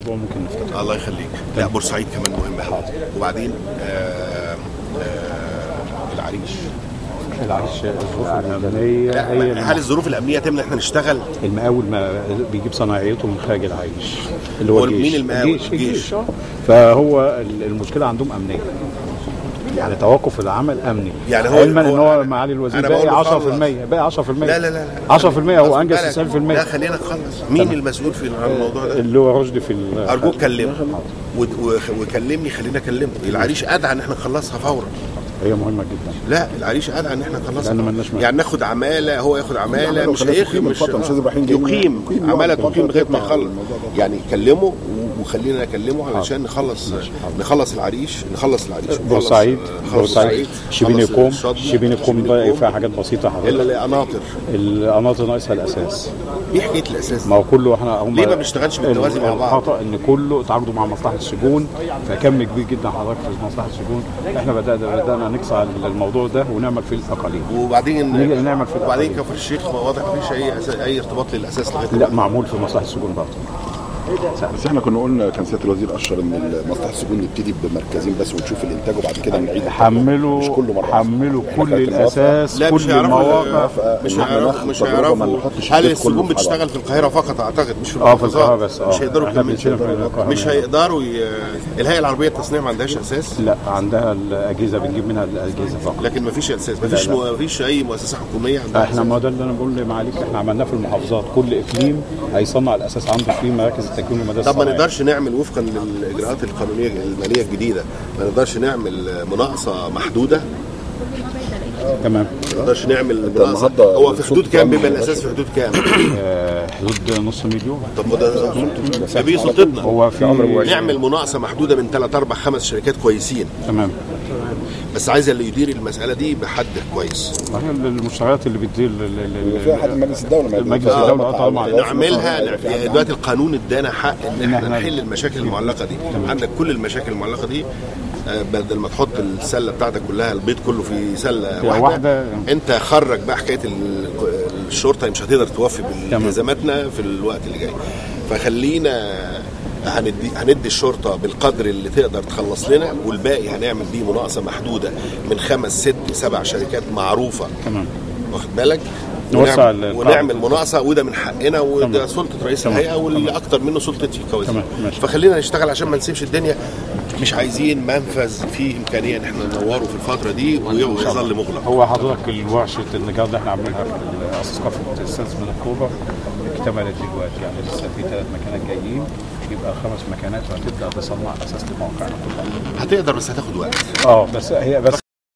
ممكن نفتكر. الله يخليك. لا بورسعيد كمان مهمه. وبعدين العريش الظروف الامنيه هي هل الظروف الامنيه تمنع احنا نشتغل؟ المقاول ما بيجيب صناعيته من خارج العريش اللي هو الجيش. مين المقاول؟ الجيش. فهو المشكله عندهم امنيه، يعني توقف العمل امني. يعني هو علما ان هو معالي الوزير باقي 10%، باقي 10%. لا 10% هو انجز 90%. لا خلينا نخلص. مين المسؤول في الموضوع ده؟ اللي هو رشدي في ارجوك كلمه وكلمني، خلينا اكلمه. العريش ادعى ان احنا نخلصها فورا. هي مهمه جدا. لا العريش ادعى ان احنا نخلصها، يعني ناخد عماله، هو ياخد عماله، مش هيخدم، مش يقيم عماله، تقيم لغايه ما يخلص. يعني كلمه وخلينا نكلمه علشان نخلص العريش. بورسعيد شبين الكوم بقى فيها حاجات بسيطه حضرتك الا القناطر ناقصها الاساس. ايه حكايه الاساس؟ ما هو كله هم ليه ما بنشتغلش بالتوازي مع بعض؟ الخطا ان كله تعاقدوا مع مصلحه السجون، فكم كبير جدا حضرتك في مصلحه السجون. احنا بدانا نكسر الموضوع ده ونعمل فيه الاقاليم، وبعدين نعمل فيه وبعدين كفر الشيخ واضح مفيش اي ارتباط للاساس لغايه لا معمول في مصلحه السجون برضه. بس احنا كنا قلنا، كان سياده الوزير اشر ان مصلحه السجون نبتدي بمركزين بس ونشوف الانتاج وبعد كده نعيد. حملوا كل الاساس. لا مش هيعرفوا. مش هيعرفوا. هل السجون بتشتغل في القاهره فقط؟ اعتقد مش في القاهره بس. مش هيقدروا مش هيقدروا الهيئه العربيه للتصنيع ما عندهاش اساس. لا عندها الاجهزه، بنجيب منها الاجهزه فقط، لكن ما فيش اساس. ما فيش اي مؤسسه حكوميه عندها. احنا ما ده اللي انا بقول لمعاليك، احنا عملناه في المحافظات. كل اقليم هيصنع الاساس عنده في مراكز التكوين والمدارس. طب ما نقدرش نعمل وفقا للاجراءات القانونيه الماليه الجديده، ما نقدرش نعمل مناقصه محدوده؟ تمام. ما نقدرش نعمل مناقصه. هو في حدود كام بيبقى الاساس؟ في حدود كام؟ حدود نص مليون. طب ده دي سلطتنا. هو في نعمل مناقصه محدوده من 3 4 5 شركات كويسين. تمام. بس عايز اللي يدير المساله دي بحد كويس. هي المشتريات اللي بتدير فيها حد مجلس الدوله طبعا نعملها. دلوقتي القانون ادانا حق ان احنا نحل المشاكل المعلقه دي. عندك كل المشاكل المعلقه دي، بدل ما تحط السله بتاعتك كلها، البيض كله في سله واحده، انت خرج بقى حكايه الشرطه مش هتقدر توفي بالتزاماتنا في الوقت اللي جاي. فخلينا هندي الشرطه بالقدر اللي تقدر تخلص لنا، والباقي هنعمل بيه مناقصه محدوده من 5 6 7 شركات معروفه. تمام. واخد بالك؟ ونعمل مناقصه، وده من حقنا، وده سلطه رئيس الهيئه، واللي اكتر منه سلطتي كوزير. فخلينا نشتغل عشان ما نسيبش الدنيا. مش عايزين منفذ فيه امكانيه ان احنا ننوره في الفتره دي ويظل مغلق. هو حضرتك الورشه النجار اللي احنا عاملينها في اساس كافه السادس من اكتوبر اكتملت دلوقتي، يعني لسه في 3 مكانات جايين، يبقى 5 مكانات وهتبدا تصنع اساس لموقعنا كلها. هتقدر بس هتاخد وقت. بس هي